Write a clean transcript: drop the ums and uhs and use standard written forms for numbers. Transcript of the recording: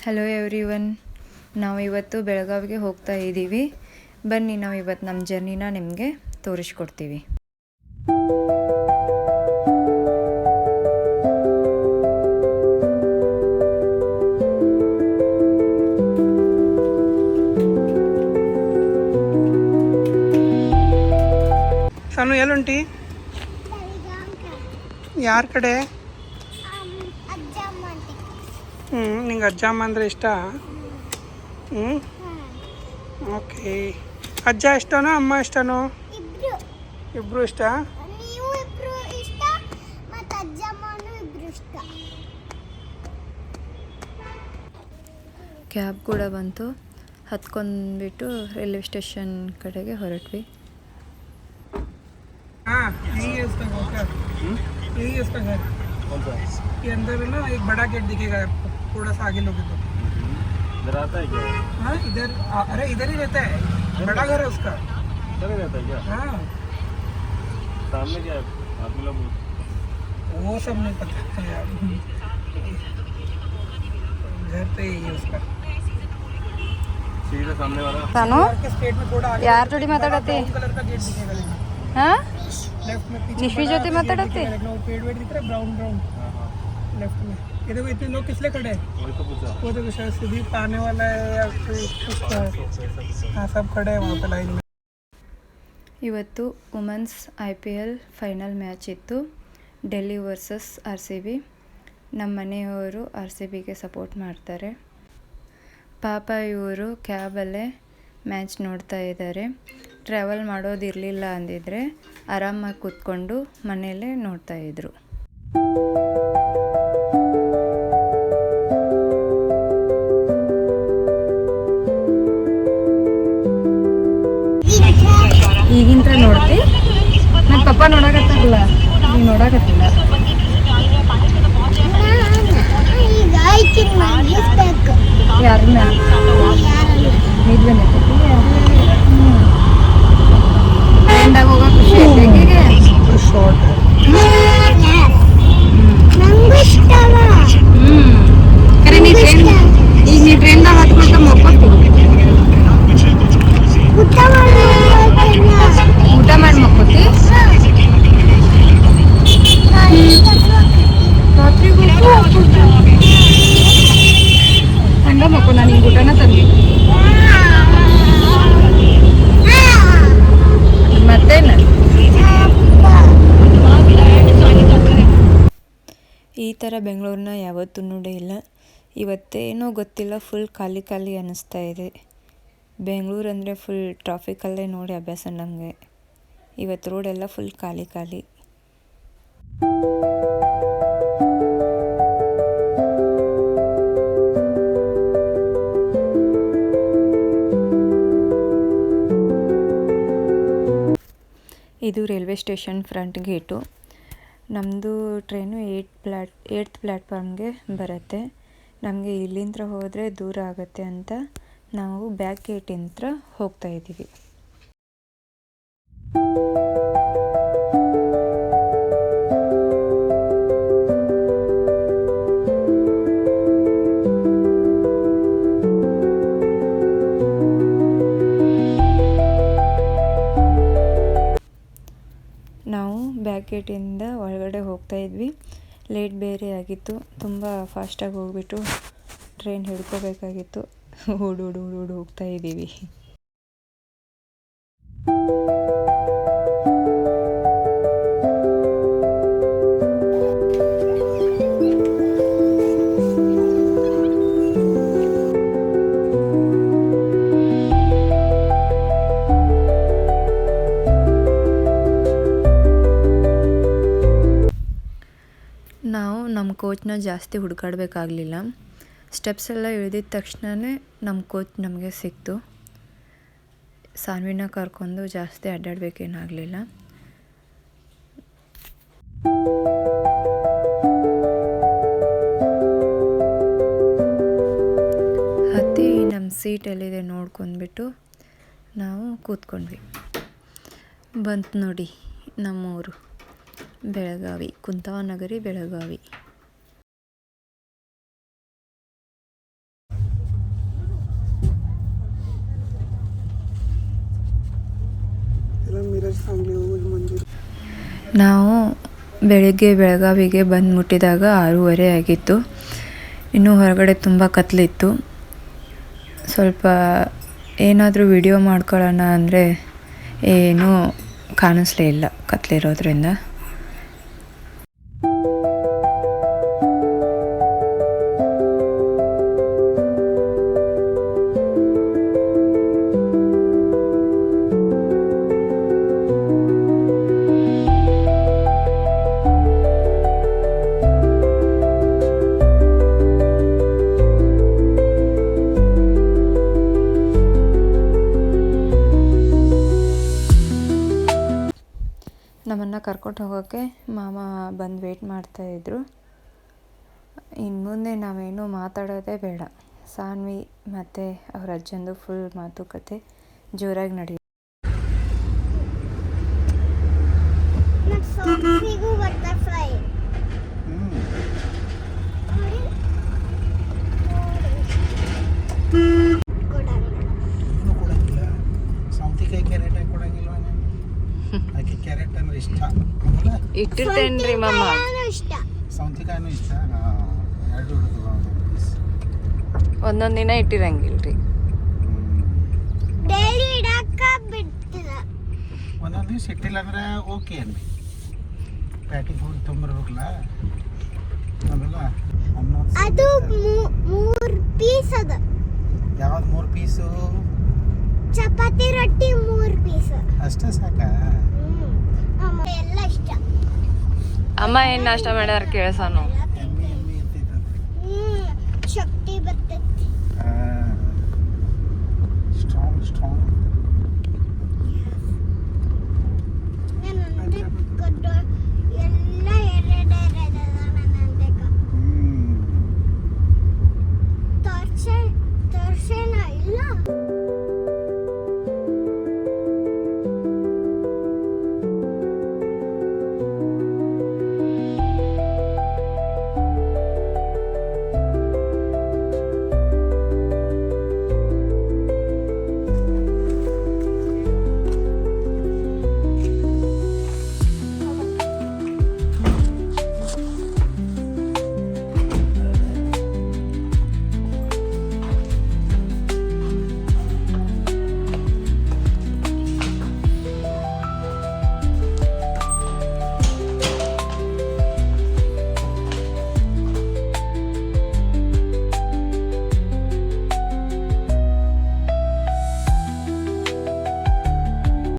Hello everyone, ನಾವು ಇವತ್ತು ಬೆಳಗಾವಿಗೆ ಹೋಗ್ತಾ ಇದ್ದೀವಿ. ಬನ್ನಿ ನಾವು ಇವತ್ತು ನಮ್ಮ ಜರ್ನಿನ ನಿಮಗೆ ತೋರಿಸ್ಕೊಡ್ತೀವಿ. ಸಾನು ಎಲ್ಲುಂಟಿ? ಯಾರ ಕಡೆ? ನಿಂಗೆ ಅಜ್ಜಮ್ಮ ಅಂದರೆ ಇಷ್ಟ? ಓಕೆ. ಅಜ್ಜ ಇಷ್ಟನೋ ಅಮ್ಮ ಇಷ್ಟನೋ? ಇಬ್ರು ಇಷ್ಟ. ಕ್ಯಾಬ್ ಕೂಡ ಬಂತು, ಹತ್ಕೊಂಡ್ಬಿಟ್ಟು ರೈಲ್ವೆ ಸ್ಟೇಷನ್ ಕಡೆಗೆ ಹೊರಟ್ವಿ. अंदर ना एक बड़ा गेट दिखेगा, थोड़ा सा आगे लोगे तो इधर आता है क्या? हाँ इधर, अरे इधर ही रहता है, बड़ा घर है उसका। इधर ही रहता है क्या? हाँ सामने क्या है आदमी लोग? वो सब नहीं पता है यार, घर पे ही है उसका। सीधा सामने वाला सानो स्टेट में थोड़ा आगे यार थोड़ी माताडते कलर का गेट दिखेगा। हाँ लेफ्ट में पीछे निश्वी ज्योति माताडते पेड़ वेड़ दिख रहा है ब्राउन ब्राउन लेफ्ट में। ये देखो इतने लोग किस लिए खड़े हैं? वो देखो शायद सुदीप आने वाला है या कुछ है। हाँ सब खड़े हैं वहाँ पे लाइन में. ಇವತ್ತು ವುಮೆನ್ಸ್ IPL ಫೈನಲ್ ಮ್ಯಾಚ್ ಇತ್ತು, ಡೆಲ್ಲಿ ವರ್ಸಸ್ RCB. ನಮ್ಮ ಮನೆಯವರು RCBಗೆ ಸಪೋರ್ಟ್ ಮಾಡ್ತಾರೆ. ಪಾಪ ಇವರು ಕ್ಯಾಬಲ್ಲೇ ಮ್ಯಾಚ್ ನೋಡ್ತಾ ಇದ್ದಾರೆ. ಟ್ರಾವೆಲ್ ಮಾಡೋದಿರಲಿಲ್ಲ ಅಂದಿದ್ರೆ ಆರಾಮಾಗಿ ಕೂತ್ಕೊಂಡು ಮನೆಯಲ್ಲೇ ನೋಡ್ತಾಯಿದ್ರು. ಈಗಿಂತ ನೋಡ್ತಿ, ನನ್ನ ಪಪ್ಪ ನೋಡಕತ್ತಾರಲ್ಲ, ನೀನು ನೋಡಕತ್ತಿಲ್ಲ. ಯಾರನ್ನ ಫ್ರೆಂಡಾಗ ಹೋಗೋ ಖುಷಿ ಐತೆ ಈಗೀಗೆ. ಕರೆ ನೀ ಟ್ರೈನ್ ಈಗ ನೀ ಟ್ರೈನ್ದಾಗ ಹತ್ಕೊಳ್ತ ಮಕ್ಕೋತೀವಿ, ಊಟ ಮಾಡಿ ಮಕ್ಕೋತಿ. ಹಂಗ ಮಕ್ಕೋ, ನಾನು ಈಗ ಊಟನ ತಂದಿ ಮತ್ತೇನು. ಈ ಥರ ಬೆಂಗಳೂರನ್ನ ಯಾವತ್ತೂ ನೋಡೇ ಇಲ್ಲ. ಇವತ್ತೇನೋ ಗೊತ್ತಿಲ್ಲ, ಫುಲ್ ಖಾಲಿ ಖಾಲಿ ಅನ್ನಿಸ್ತಾ ಇದೆ. ಬೆಂಗಳೂರು ಅಂದರೆ ಫುಲ್ ಟ್ರಾಫಿಕಲ್ಲೇ ನೋಡಿ ಅಭ್ಯಾಸ ನಮಗೆ. ಇವತ್ತು ರೋಡೆಲ್ಲ ಫುಲ್ ಖಾಲಿ ಖಾಲಿ. ಇದು ರೈಲ್ವೆ ಸ್ಟೇಷನ್ ಫ್ರಂಟ್ ಗೇಟು. ನಮ್ಮದು ಟ್ರೈನು 8th ಪ್ಲ್ಯಾಟ್ಫಾರ್ಮ್ಗೆ ಬರುತ್ತೆ. ನಮಗೆ ಇಲ್ಲಿಂದ ಹೋದರೆ ದೂರ ಆಗುತ್ತೆ ಅಂತ ನಾವು ಬ್ಯಾಕ್ ಗೇಟಿಂದ ಹೋಗ್ತಾ ಇದ್ದೀವಿ. ನಾವು ಬ್ಯಾಕ್ ಗೇಟಿಂದ ಒಳಗಡೆ ಹೋಗ್ತಾ ಇದ್ವಿ. ಲೇಟ್ ಬೇರೆ ಆಗಿತ್ತು, ತುಂಬ ಫಾಸ್ಟಾಗಿ ಹೋಗ್ಬಿಟ್ಟು ಟ್ರೈನ್ ಹಿಡ್ಕೋಬೇಕಾಗಿತ್ತು. ಓಡೋಡು ಹೋಗ್ತಾ ಇದ್ದೀವಿ. ನಾವು ನಮ್ಮ ಕೋಚ್ನ ಜಾಸ್ತಿ ಹುಡುಕಾಡಬೇಕಾಗಲಿಲ್ಲ. ಸ್ಟೆಪ್ಸ್ ಎಲ್ಲ ಇಳಿದಿದ ತಕ್ಷಣವೇ ನಮ್ಮ ಕೋಚ್ ನಮಗೆ ಸಿಕ್ತು. ಸಾನ್ವಿನ ಕರ್ಕೊಂಡು ಜಾಸ್ತಿ ಅಡ್ಡಾಡಬೇಕೇನಾಗಲಿಲ್ಲ. ಹತ್ತಿ ನಮ್ಮ ಸೀಟೆಲ್ಲಿದೆ ನೋಡ್ಕೊಂಡ್ಬಿಟ್ಟು ನಾವು ಕೂತ್ಕೊಂಡ್ವಿ. ಬಂತು ನೋಡಿ ನಮ್ಮೂರು ಬೆಳಗಾವಿ, ಕುಂತಾವನಗರಿ ಬೆಳಗಾವಿ. चांगले मंदिर ನಾವು ಬೆಳಗ್ಗೆ ಬೆಳಗಾವಿಗೆ ಬಂದು ಮುಟ್ಟಿದಾಗ 6:30 ಆಗಿತ್ತು. ಇನ್ನೂ ಹೊರಗಡೆ ತುಂಬ ಕತ್ಲಿತ್ತು. ಸ್ವಲ್ಪ ಏನಾದರೂ ವಿಡಿಯೋ ಮಾಡ್ಕೊಳ್ಳೋಣ ಅಂದರೆ ಏನೂ ಕಾಣಿಸ್ಲೇ ಇಲ್ಲ ಕತ್ಲಿರೋದ್ರಿಂದ. ನಮ್ಮನ್ನು ಕರ್ಕೊಂಡು ಹೋಗೋಕ್ಕೆ ಮಾಮ ಬಂದು ವೇಟ್ ಮಾಡ್ತಾಯಿದ್ರು. ಇನ್ನು ಮುಂದೆ ನಾವೇನು ಮಾತಾಡೋದೇ ಬೇಡ. ಸಾನ್ವಿ ಮತ್ತು ಅವ್ರ ಅಜ್ಜಂದು ಫುಲ್ ಮಾತುಕತೆ ಜೋರಾಗಿ ನಡೆಯುತ್ತೆ. ಕ್ಯಾರೆಟ್ ಅಂದ್ರೆ ಇಷ್ಟ ಇಟ್ಟಿರ್ತೇನ್ರಿ ಮಾಮ. ಸೌಂತಿಕಾಯಿನೂ ಇಷ್ಟ. ಎರಡು ಒಂದೊಂದು ದಿನ ಇಟ್ಟಿರಂಗಿಲ್ರಿ. ಒಂದೊಂದು ದಿವ್ಸ ಇಟ್ಟಿಲ್ಲ ಅಂದ್ರೆ ಓಕೆ ಅನ್ರಿ. ಪ್ಯಾಟಿಗೆ ಹೋಗಿ ತೊಂಬರ್ಬೇಕಲ್ಲ ಆಮೇಲೆ ಅದು 3 ಪೀಸ್ ಅದ. ಯಾವ್ದು 3 ಪೀಸು? ಚಪಾತಿ ರೊಟ್ಟಿ 3 ಪೀಸ್ ಅಷ್ಟೇ ಸಾಕ? ಎಲ್ಲ ಇಷ್ಟ. ಅಮ್ಮ ಏನು ನಾಷ್ಟ ಮಾಡ್ಯಾರ ಕೇಳ್ಸಾನು. ಎಮ್ಮೆ ಇರ್ತೈತಂತೆ. ಶಕ್ತಿ ಬರ್ತೈತಿ. ಸ್ಟ್ರಾಂಗ್ ಎಲ್ಲ ಎರಡೆರಡು ನಂದೆಕ ತೋರ್ಸೇನ ಇಲ್ಲ.